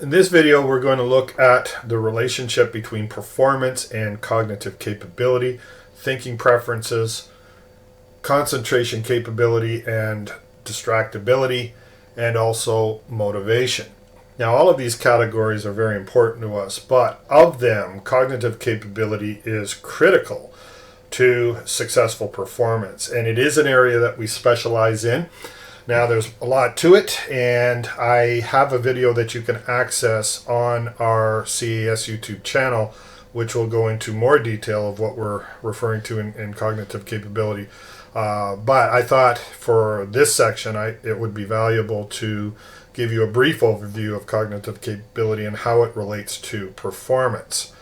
In this video, we're going to look at the relationship between performance and cognitive capability, thinking preferences, concentration capability and distractibility, and also motivation. Now, all of these categories are very important to us, but of them, cognitive capability is critical to successful performance, and it is an area that we specialize in. Now, there's a lot to it, and I have a video that you can access on our CAES YouTube channel, which will go into more detail of what we're referring to in cognitive capability. But I thought for this section, it would be valuable to give you a brief overview of cognitive capability and how it relates to performance.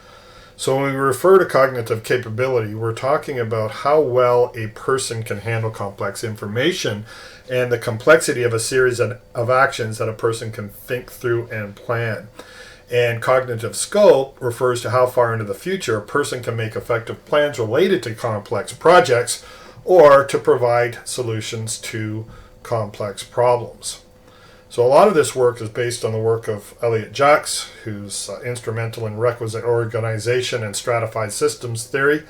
So when we refer to cognitive capability, we're talking about how well a person can handle complex information and the complexity of a series of actions that a person can think through and plan. And cognitive scope refers to how far into the future a person can make effective plans related to complex projects or to provide solutions to complex problems. So a lot of this work is based on the work of Elliott Jacques, who's instrumental in requisite organization and stratified systems theory,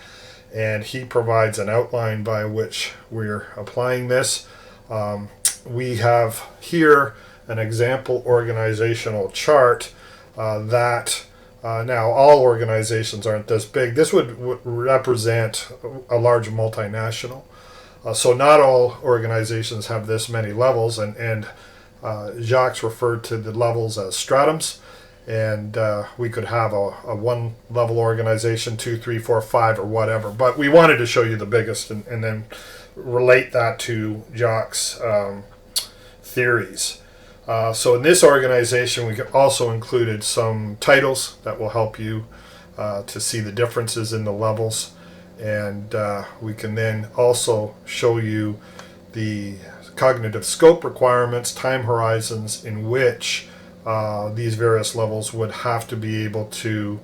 and he provides an outline by which we're applying this. We have here an example organizational chart that now all organizations aren't this big. This would represent a large multinational. So not all organizations have this many levels, and Jacques referred to the levels as stratums, and we could have a one level organization, 2, 3, 4, 5, or whatever, but we wanted to show you the biggest and then relate that to Jacques' theories. So in this organization, we also included some titles that will help you to see the differences in the levels, and we can then also show you the cognitive scope requirements, time horizons in which these various levels would have to be able to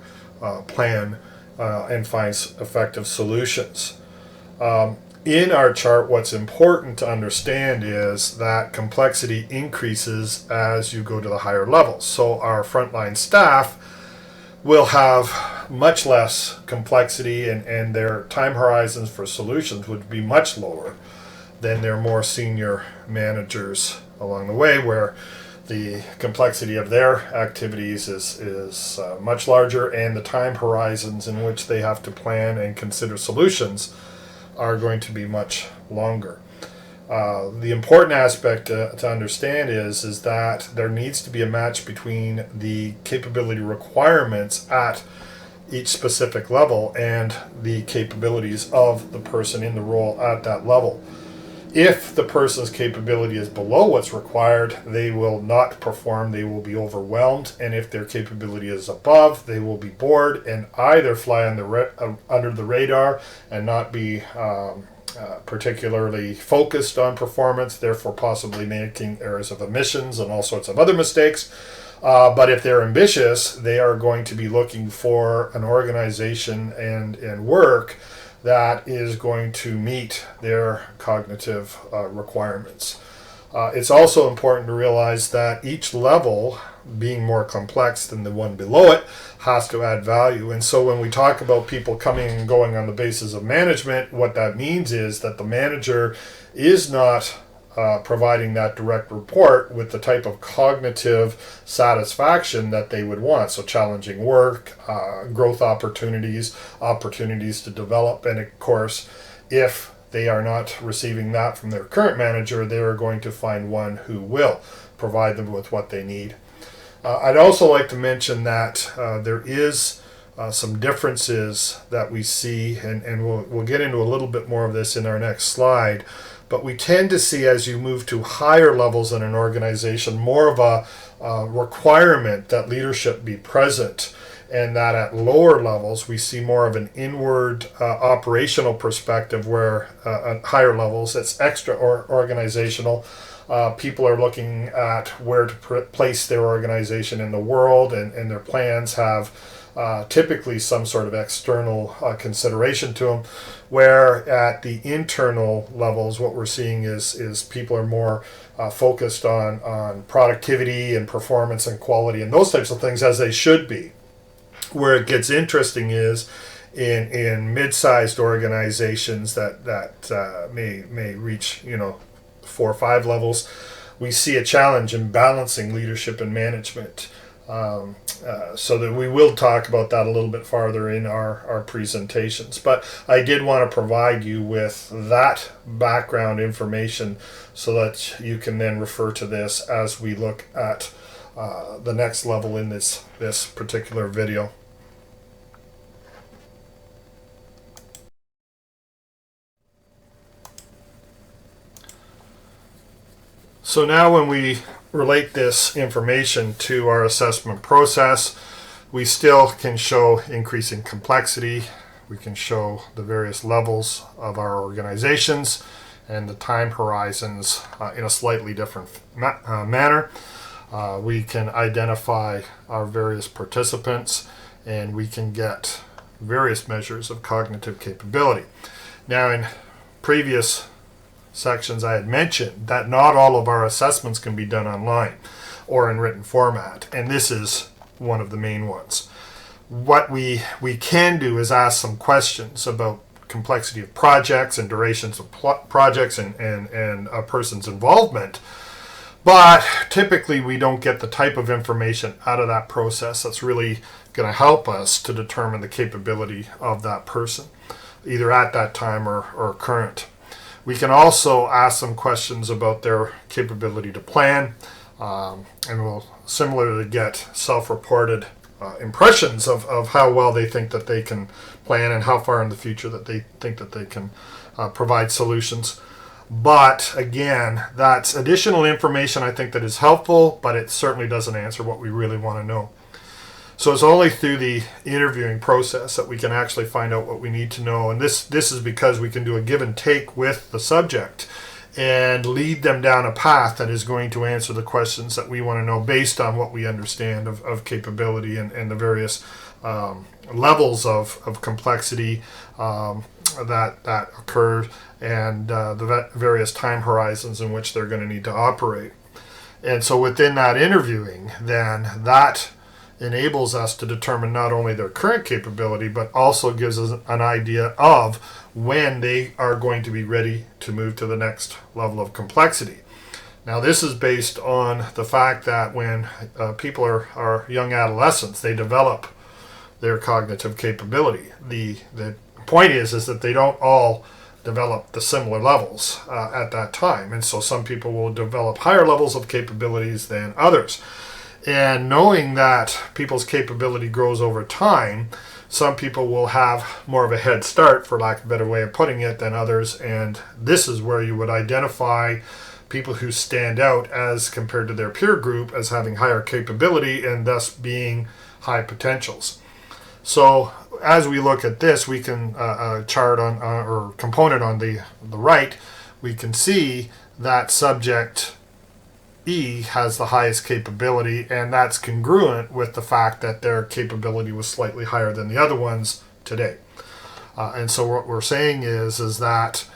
plan and find effective solutions. In our chart, what's important to understand is that complexity increases as you go to the higher levels. So our frontline staff will have much less complexity, and their time horizons for solutions would be much lower than their more senior managers along the way, where the complexity of their activities is much larger, and the time horizons in which they have to plan and consider solutions are going to be much longer. The important aspect to understand is that there needs to be a match between the capability requirements at each specific level and the capabilities of the person in the role at that level. If the person's capability is below what's required, they will not perform, they will be overwhelmed, and if their capability is above, they will be bored and either fly under the radar and not be particularly focused on performance, therefore possibly making errors of omissions and all sorts of other mistakes. But if they're ambitious, they are going to be looking for an organization and work that is going to meet their cognitive requirements. It's also important to realize that each level, being more complex than the one below it, has to add value. And so when we talk about people coming and going on the basis of management, what that means is that the manager is not providing that direct report with the type of cognitive satisfaction that they would want. So challenging work, growth opportunities to develop, and of course, if they are not receiving that from their current manager, they are going to find one who will provide them with what they need. I'd also like to mention that there is some differences that we see, and we'll get into a little bit more of this in our next slide. But we tend to see, as you move to higher levels in an organization, more of a requirement that leadership be present, and that at lower levels we see more of an inward operational perspective, where at higher levels it's extra organizational. People are looking at where to place their organization in the world, and their plans have typically some sort of external consideration to them, where at the internal levels what we're seeing is people are more focused on productivity and performance and quality and those types of things, as they should be. Where it gets interesting is in mid-sized organizations that may reach 4 or 5 levels, we see a challenge in balancing leadership and management. So that we will talk about that a little bit farther in our presentations. But I did want to provide you with that background information so that you can then refer to this as we look at the next level in this particular video. So now when we relate this information to our assessment process, we still can show increasing complexity. We can show the various levels of our organizations and the time horizons in a slightly different manner. We can identify our various participants, and we can get various measures of cognitive capability. Now, in previous sections I had mentioned that not all of our assessments can be done online or in written format, and this is one of the main ones. What we can do is ask some questions about complexity of projects and durations of projects and a person's involvement, but typically we don't get the type of information out of that process that's really going to help us to determine the capability of that person, either at that time or current. We can also ask some questions about their capability to plan, and we'll similarly get self-reported impressions of how well they think that they can plan and how far in the future that they think that they can provide solutions. But again, that's additional information I think that is helpful, but it certainly doesn't answer what we really want to know. So it's only through the interviewing process that we can actually find out what we need to know. And this is because we can do a give and take with the subject and lead them down a path that is going to answer the questions that we want to know based on what we understand of capability and the various levels of complexity that occur and the various time horizons in which they're going to need to operate. And so within that interviewing, then that enables us to determine not only their current capability, but also gives us an idea of when they are going to be ready to move to the next level of complexity. Now, this is based on the fact that when people are young adolescents, they develop their cognitive capability. The point is that they don't all develop the similar levels at that time. And so some people will develop higher levels of capabilities than others. And knowing that people's capability grows over time, some people will have more of a head start, for lack of a better way of putting it, than others. And this is where you would identify people who stand out as compared to their peer group as having higher capability and thus being high potentials. So as we look at this, we can chart on or component on the right, we can see that subject E has the highest capability, and that's congruent with the fact that their capability was slightly higher than the other ones today. And so what we're saying is that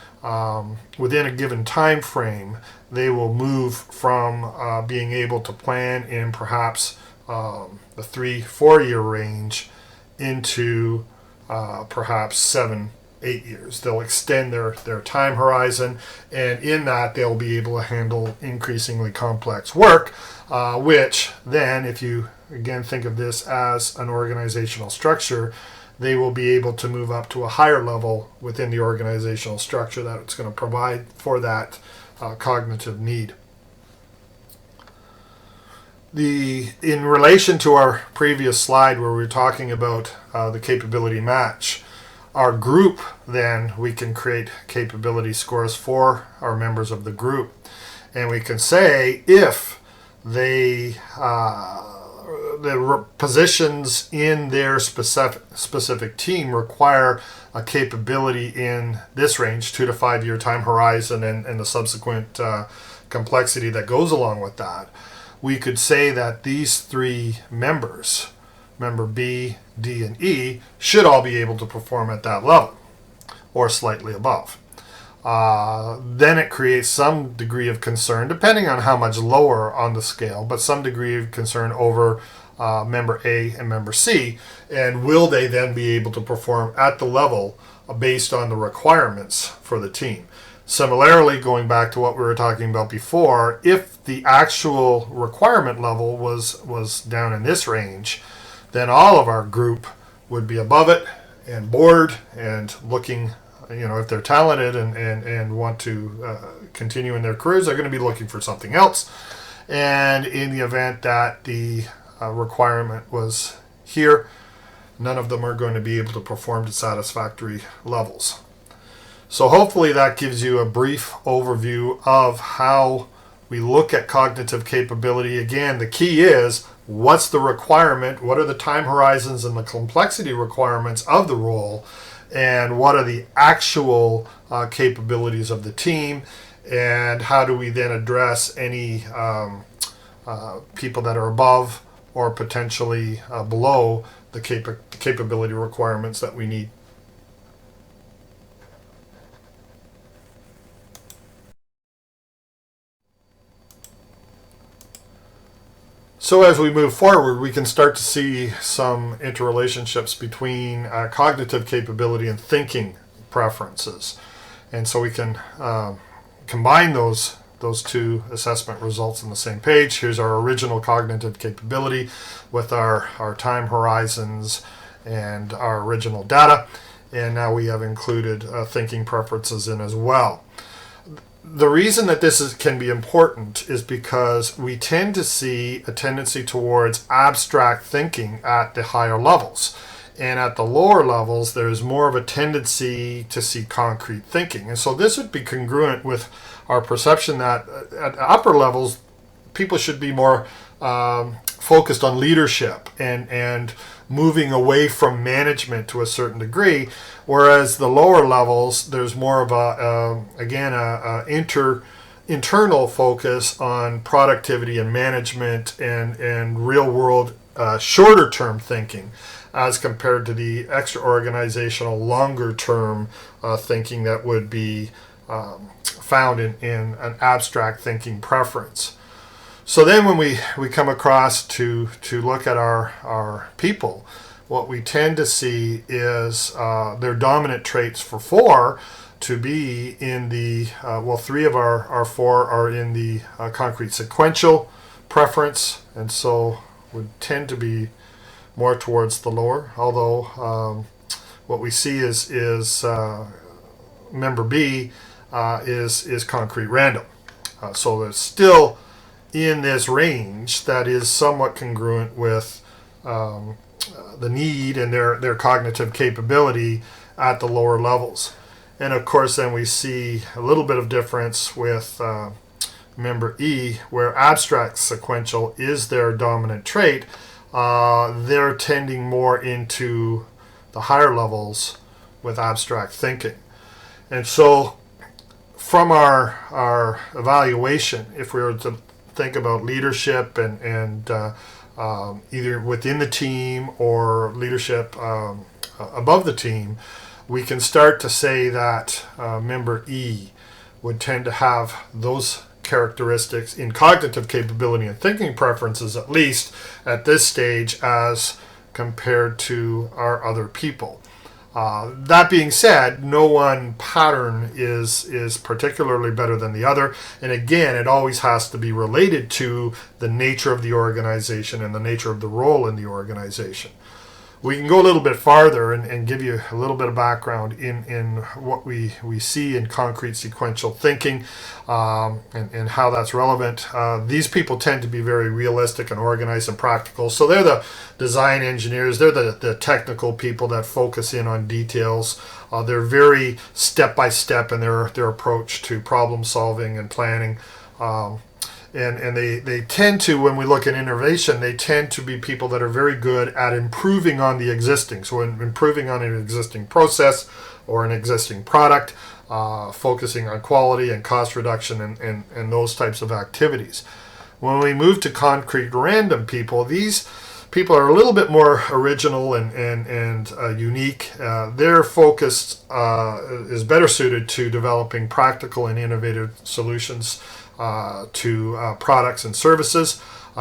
within a given time frame, they will move from being able to plan in perhaps the 3-4 year range into perhaps 7-8 years. They'll extend their time horizon, and in that they'll be able to handle increasingly complex work, which then, if you again think of this as an organizational structure, they will be able to move up to a higher level within the organizational structure that it's going to provide for that cognitive need. In relation to our previous slide where we were talking about the capability match, our group, then we can create capability scores for our members of the group. And we can say if the positions in their specific team require a capability in this range, 2 to 5 year time horizon, and the subsequent complexity that goes along with that, we could say that these 3 members member B, D, and E should all be able to perform at that level or slightly above. Then it creates some degree of concern, depending on how much lower on the scale, but some degree of concern over member A and member C, and will they then be able to perform at the level based on the requirements for the team. Similarly, going back to what we were talking about before, if the actual requirement level was down in this range, then all of our group would be above it and bored and looking, if they're talented and want to continue in their careers, they're going to be looking for something else. And in the event that the requirement was here, none of them are going to be able to perform to satisfactory levels. So hopefully that gives you a brief overview of how we look at cognitive capability. Again, the key is, what's the requirement? What are the time horizons and the complexity requirements of the role? And what are the actual capabilities of the team? And how do we then address any people that are above or potentially below the capability requirements that we need? So as we move forward, we can start to see some interrelationships between cognitive capability and thinking preferences. And so we can combine those two assessment results on the same page. Here's our original cognitive capability with our time horizons and our original data. And now we have included thinking preferences in as well. The reason that this can be important is because we tend to see a tendency towards abstract thinking at the higher levels. And at the lower levels, there's more of a tendency to see concrete thinking. And so this would be congruent with our perception that at upper levels, people should be more focused on leadership and moving away from management to a certain degree, whereas the lower levels, there's more of internal focus on productivity and management and real world shorter term thinking, as compared to the extra organizational longer term thinking that would be found in an abstract thinking preference. So then when we come across to look at our people, what we tend to see is their dominant traits for 4 to be in the, 3 of our 4 are in the concrete sequential preference, and so would tend to be more towards the lower, although what we see is member B is concrete random. So there's still in this range that is somewhat congruent with the need and their cognitive capability at the lower levels. And of course then we see a little bit of difference with member E, where abstract sequential is their dominant trait. They're tending more into the higher levels with abstract thinking. And so from our evaluation, if we were to think about leadership and either within the team or leadership above the team, we can start to say that member E would tend to have those characteristics in cognitive capability and thinking preferences, at least at this stage, as compared to our other people. That being said, no one pattern is particularly better than the other. And again, it always has to be related to the nature of the organization and the nature of the role in the organization. We can go a little bit farther and give you a little bit of background in what we see in concrete sequential thinking and how that's relevant. These people tend to be very realistic and organized and practical. So they're the design engineers. They're the technical people that focus in on details. They're very step-by-step in their approach to problem solving and planning. And they tend to, when we look at innovation, they tend to be people that are very good at improving on the existing. So improving on an existing process or an existing product, focusing on quality and cost reduction and those types of activities. When we move to concrete random people, these people are a little bit more original and unique. Their focus is better suited to developing practical and innovative solutions to products and services.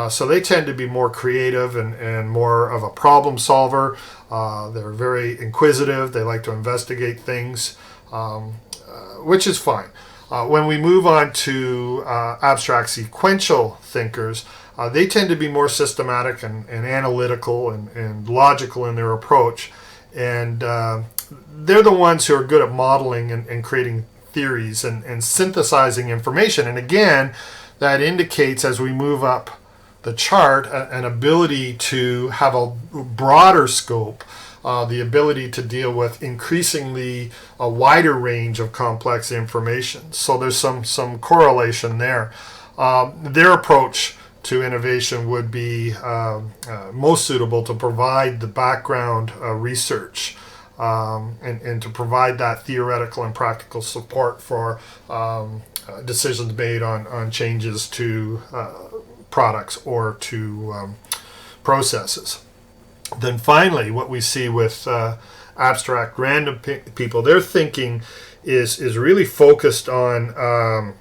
So they tend to be more creative and more of a problem solver. They're very inquisitive. They like to investigate things, which is fine. When we move on to abstract sequential thinkers, they tend to be more systematic and analytical and logical in their approach. And they're the ones who are good at modeling and creating theories and synthesizing information. And again, that indicates, as we move up the chart, an ability to have a broader scope, the ability to deal with increasingly a wider range of complex information. So there's some correlation there. Their approach to innovation would be most suitable to provide the background research and to provide that theoretical and practical support for decisions made on changes to products or to processes. Then finally, what we see with abstract random people, their thinking is really focused on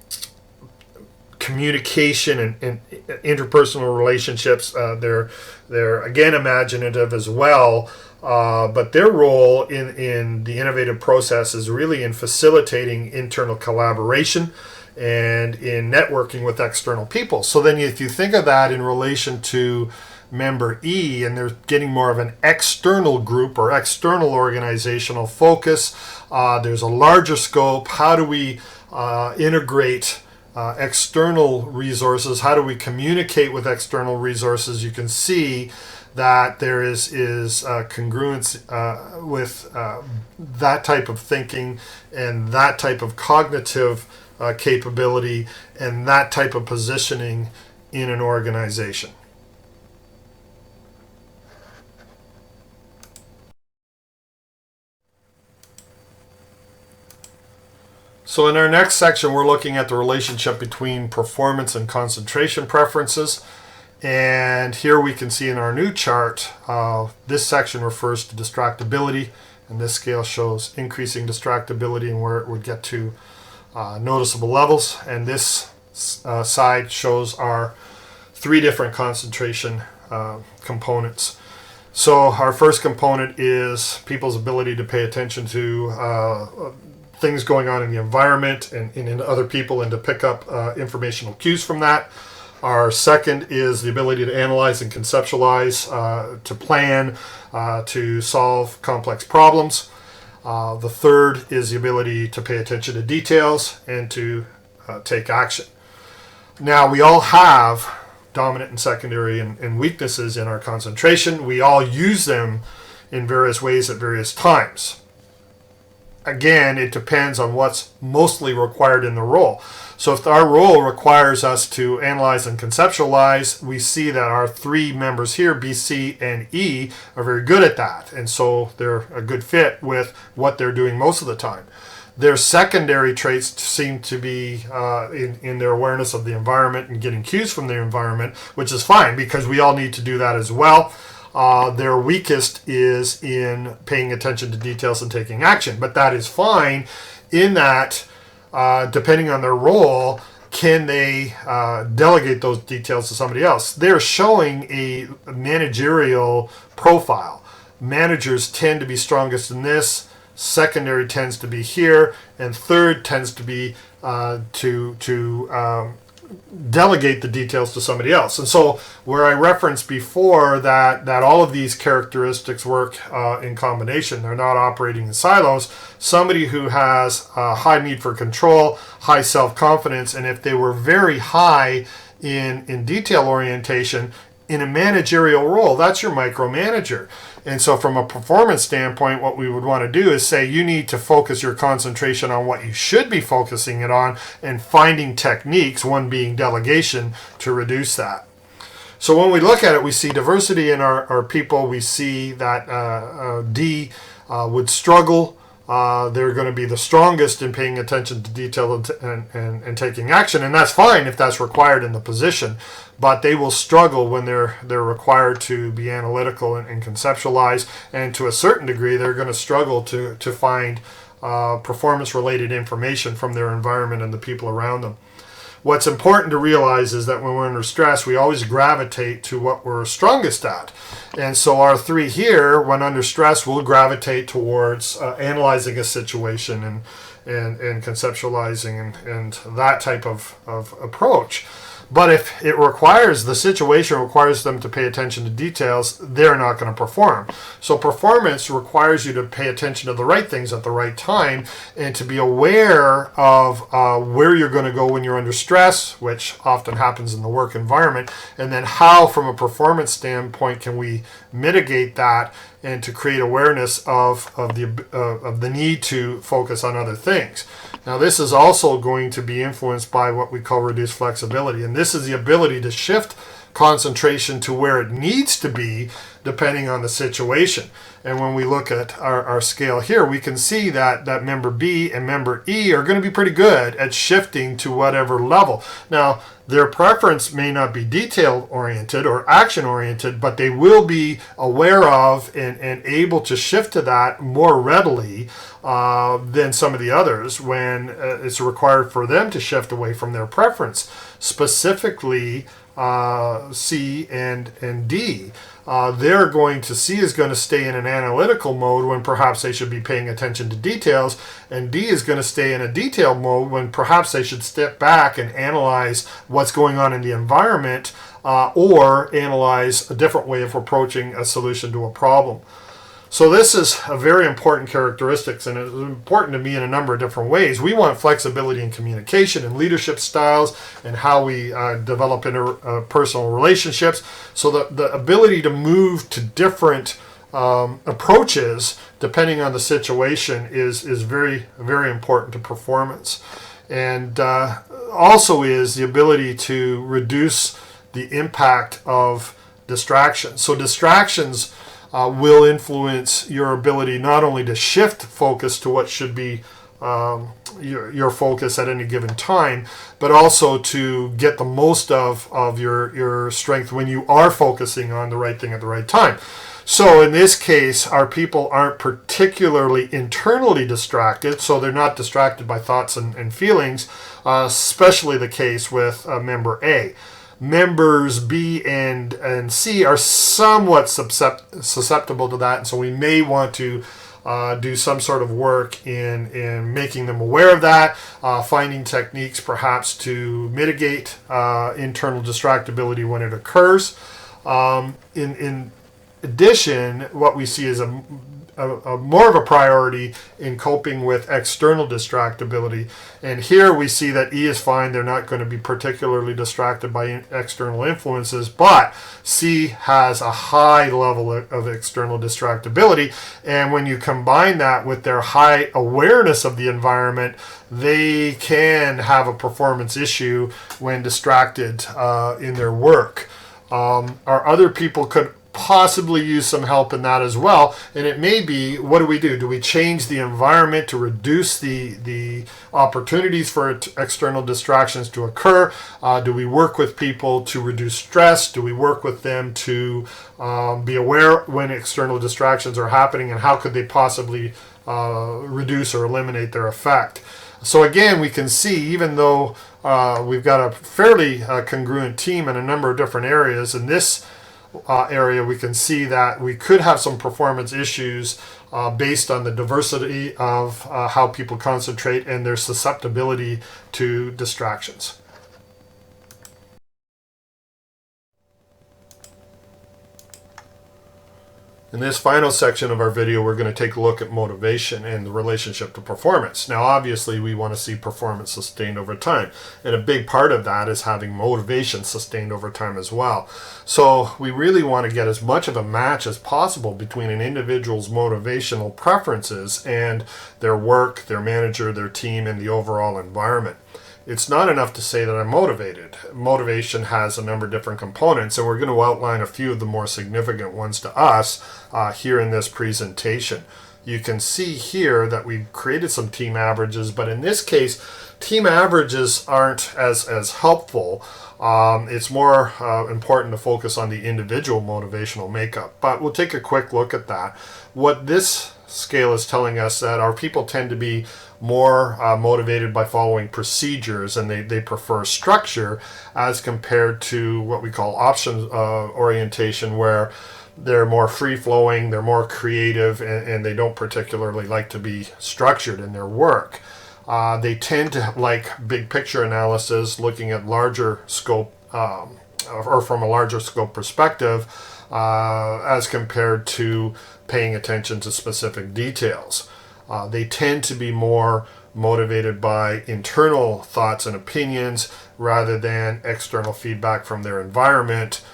communication and interpersonal relationships. They're again imaginative as well, but their role in the innovative process is really in facilitating internal collaboration and in networking with external people. So then if you think of that in relation to member E, and they're getting more of an external group or external organizational focus, there's a larger scope. How do we integrate external resources? How do we communicate with external resources? You can see that there is congruence with that type of thinking and that type of cognitive capability and that type of positioning in an organization. So in our next section, we're looking at the relationship between performance and concentration preferences. And here we can see in our new chart, this section refers to distractibility, and this scale shows increasing distractibility and where it would get to noticeable levels. And this side shows our three different concentration components. So our first component is people's ability to pay attention to things going on in the environment and in other people and to pick up informational cues from that. Our second is the ability to analyze and conceptualize, to plan, to solve complex problems. The third is the ability to pay attention to details and to take action. Now, we all have dominant and secondary and weaknesses in our concentration. We all use them in various ways at various times. Again, it depends on what's mostly required in the role. So if our role requires us to analyze and conceptualize, we see that our three members here, B, C, and E, are very good at that. And so they're a good fit with what they're doing most of the time. Their secondary traits seem to be in their awareness of the environment and getting cues from the environment, which is fine because we all need to do that as well. Their weakest is in paying attention to details and taking action. But that is fine in that, depending on their role, can they delegate those details to somebody else? They're showing a managerial profile. Managers tend to be strongest in this. Secondary tends to be here. And third tends to be to delegate the details to somebody else. And so where I referenced before that all of these characteristics work in combination, they're not operating in silos. Somebody who has a high need for control, high self-confidence, and if they were very high in detail orientation in a managerial role, that's your micromanager. And so from a performance standpoint, what we would want to do is say you need to focus your concentration on what you should be focusing it on and finding techniques, one being delegation, to reduce that. So when we look at it, we see diversity in our people. We see that D would struggle they're going to be the strongest in paying attention to detail and taking action, and that's fine if that's required in the position. But they will struggle when they're required to be analytical and conceptualize, and to a certain degree, they're going to struggle to find performance-related information from their environment and the people around them. What's important to realize is that when we're under stress, we always gravitate to what we're strongest at. And so our 3 here, when under stress, will gravitate towards analyzing a situation and conceptualizing and that type of approach. But if it requires, the situation requires them to pay attention to details, they're not going to perform. So performance requires you to pay attention to the right things at the right time and to be aware of where you're going to go when you're under stress, which often happens in the work environment, and then how, from a performance standpoint, can we mitigate that and to create awareness of the need to focus on other things. Now, this is also going to be influenced by what we call reduced flexibility, and this is the ability to shift concentration to where it needs to be depending on the situation. And when we look at our scale here, we can see that member B and member E are going to be pretty good at shifting to whatever level. Now, their preference may not be detail-oriented or action-oriented, but they will be aware of and able to shift to that more readily than some of the others when it's required for them to shift away from their preference. Specifically, C and D. C is going to stay in an analytical mode when perhaps they should be paying attention to details, and D is going to stay in a detail mode when perhaps they should step back and analyze what's going on in the environment or analyze a different way of approaching a solution to a problem. So this is a very important characteristics, and it's important to me in a number of different ways. We want flexibility in communication and leadership styles and how we develop interpersonal relationships. So the ability to move to different approaches depending on the situation is very, very important to performance. And also is the ability to reduce the impact of distractions. So distractions will influence your ability not only to shift focus to what should be your focus at any given time, but also to get the most of your strength when you are focusing on the right thing at the right time. So in this case, our people aren't particularly internally distracted, so they're not distracted by thoughts and feelings, especially the case with member A. Members B and C are somewhat susceptible to that, and so we may want to do some sort of work in making them aware of that, finding techniques perhaps to mitigate internal distractibility when it occurs. In addition, what we see is a more of a priority in coping with external distractibility. And here we see that E is fine. They're not going to be particularly distracted by external influences, but C has a high level of external distractibility. And when you combine that with their high awareness of the environment, they can have a performance issue when distracted in their work. Our other people could possibly use some help in that as well, and it may be, what do? Do we change the environment to reduce the opportunities for external distractions to occur? Do we work with people to reduce stress? Do we work with them to be aware when external distractions are happening, and how could they possibly reduce or eliminate their effect? So again, we can see, even though we've got a fairly congruent team in a number of different areas, in this area we can see that we could have some performance issues based on the diversity of how people concentrate and their susceptibility to distractions. In this final section of our video, we're going to take a look at motivation and the relationship to performance. Now, obviously, we want to see performance sustained over time, and a big part of that is having motivation sustained over time as well. So we really want to get as much of a match as possible between an individual's motivational preferences and their work, their manager, their team, and the overall environment. It's not enough to say that I'm motivated. Motivation has a number of different components, and we're going to outline a few of the more significant ones to us here in this presentation. you can see here that we've created some team averages, but in this case, team averages aren't as helpful. It's more important to focus on the individual motivational makeup, but we'll take a quick look at that. What this scale is telling us that our people tend to be more motivated by following procedures, and they prefer structure as compared to what we call options orientation, where they're more free-flowing, they're more creative, and they don't particularly like to be structured in their work. They tend to like big picture analysis, looking at larger scope or from a larger scope perspective as compared to paying attention to specific details. They tend to be more motivated by internal thoughts and opinions rather than external feedback from their environment.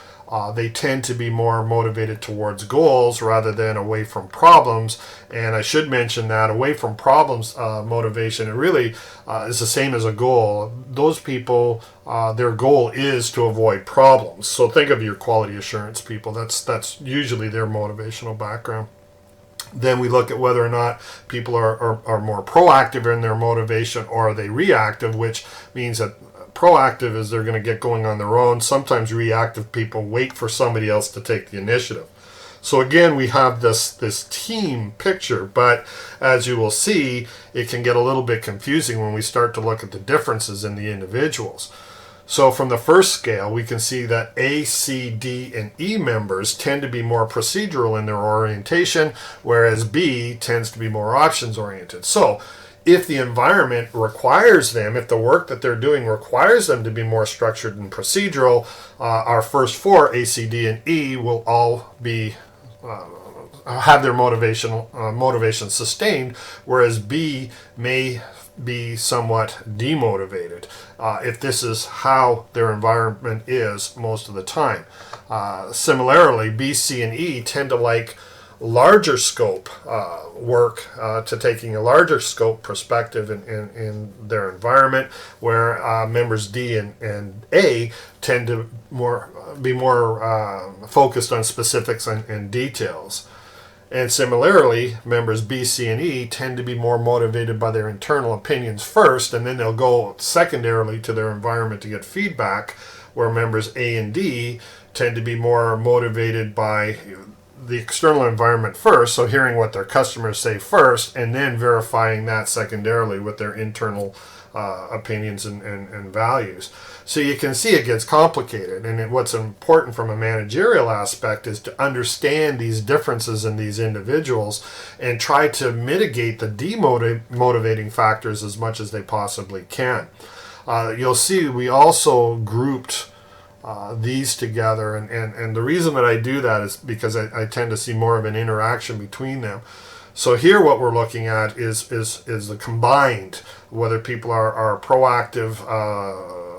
They tend to be more motivated towards goals rather than away from problems. And I should mention that away from problems motivation, it really is the same as a goal. Those people, their goal is to avoid problems. So think of your quality assurance people. That's usually their motivational background. Then we look at whether or not people are more proactive in their motivation, or are they reactive, which means that proactive is they're going to get going on their own. Sometimes reactive people wait for somebody else to take the initiative. So again, we have this team picture, but as you will see, it can get a little bit confusing when we start to look at the differences in the individuals. So from the first scale, we can see that A, C, D, and E members tend to be more procedural in their orientation, whereas B tends to be more options oriented. So if the environment requires them, if the work that they're doing requires them to be more structured and procedural, our first four, A, C, D, and E, will all be have their motivation sustained, whereas B may be somewhat demotivated if this is how their environment is most of the time. Similarly, B, C, and E tend to like larger scope work, to taking a larger scope perspective in their environment, where members D and A tend to be more focused on specifics and details. And similarly, members B, C, and E tend to be more motivated by their internal opinions first, and then they'll go secondarily to their environment to get feedback, where members A and D tend to be more motivated by the external environment first, so hearing what their customers say first, and then verifying that secondarily with their internal opinions and values. So you can see it gets complicated, and what's important from a managerial aspect is to understand these differences in these individuals and try to mitigate the demotivating factors as much as they possibly can. You'll see we also grouped these together, and the reason that I do that is because I tend to see more of an interaction between them. So here what we're looking at is the combined, whether people are proactive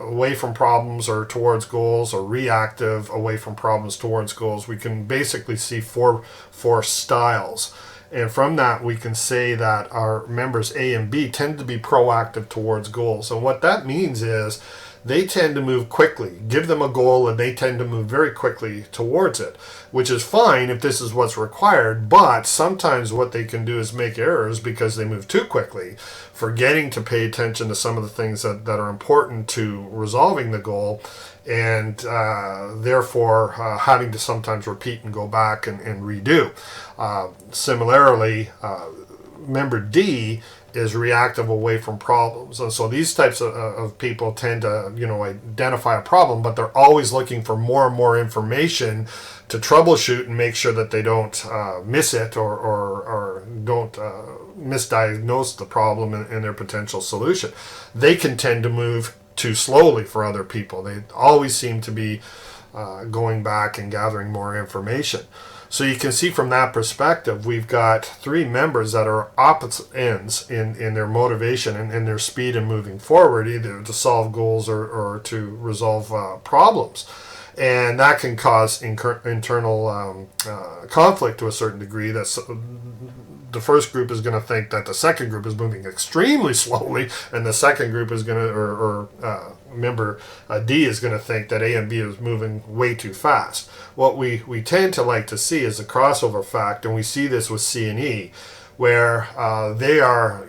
away from problems or towards goals, or reactive away from problems towards goals. We can basically see four styles. And from that, we can say that our members A and B tend to be proactive towards goals. And what that means is they tend to move quickly. Give them a goal and they tend to move very quickly towards it, which is fine if this is what's required, but sometimes what they can do is make errors because they move too quickly, forgetting to pay attention to some of the things that are important to resolving the goal, and therefore having to sometimes repeat and go back and redo. Similarly, member D is reactive away from problems. And so these types of people tend to, identify a problem, but they're always looking for more and more information to troubleshoot and make sure that they don't miss it or don't misdiagnose the problem and their potential solution. They can tend to move too slowly for other people. They always seem to be going back and gathering more information. So you can see from that perspective, we've got three members that are opposite ends in their motivation and in their speed in moving forward, either to solve goals or to resolve problems. And that can cause internal conflict to a certain degree. That's the first group is going to think that the second group is moving extremely slowly, and the second group is going to, member D is going to think that A and B is moving way too fast. What we tend to like to see is the crossover fact, and we see this with C and E, where they are,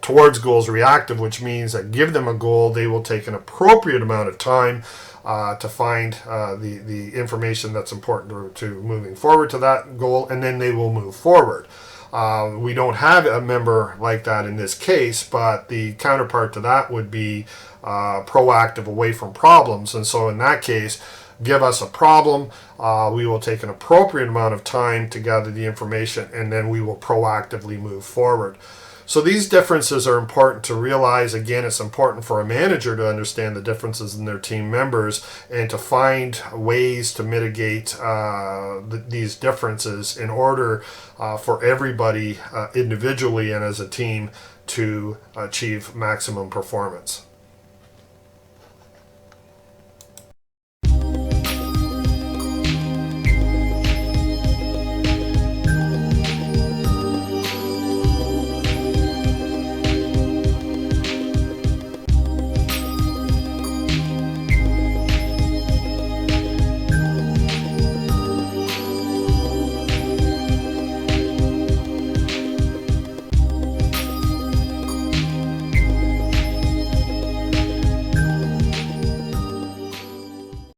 towards goals reactive, which means that give them a goal, they will take an appropriate amount of time to find the information that's important to moving forward to that goal, and then they will move forward. We don't have a member like that in this case, but the counterpart to that would be proactive, away from problems. And so in that case, give us a problem, we will take an appropriate amount of time to gather the information, and then we will proactively move forward. So these differences are important to realize. Again, it's important for a manager to understand the differences in their team members and to find ways to mitigate these differences in order for everybody individually and as a team to achieve maximum performance.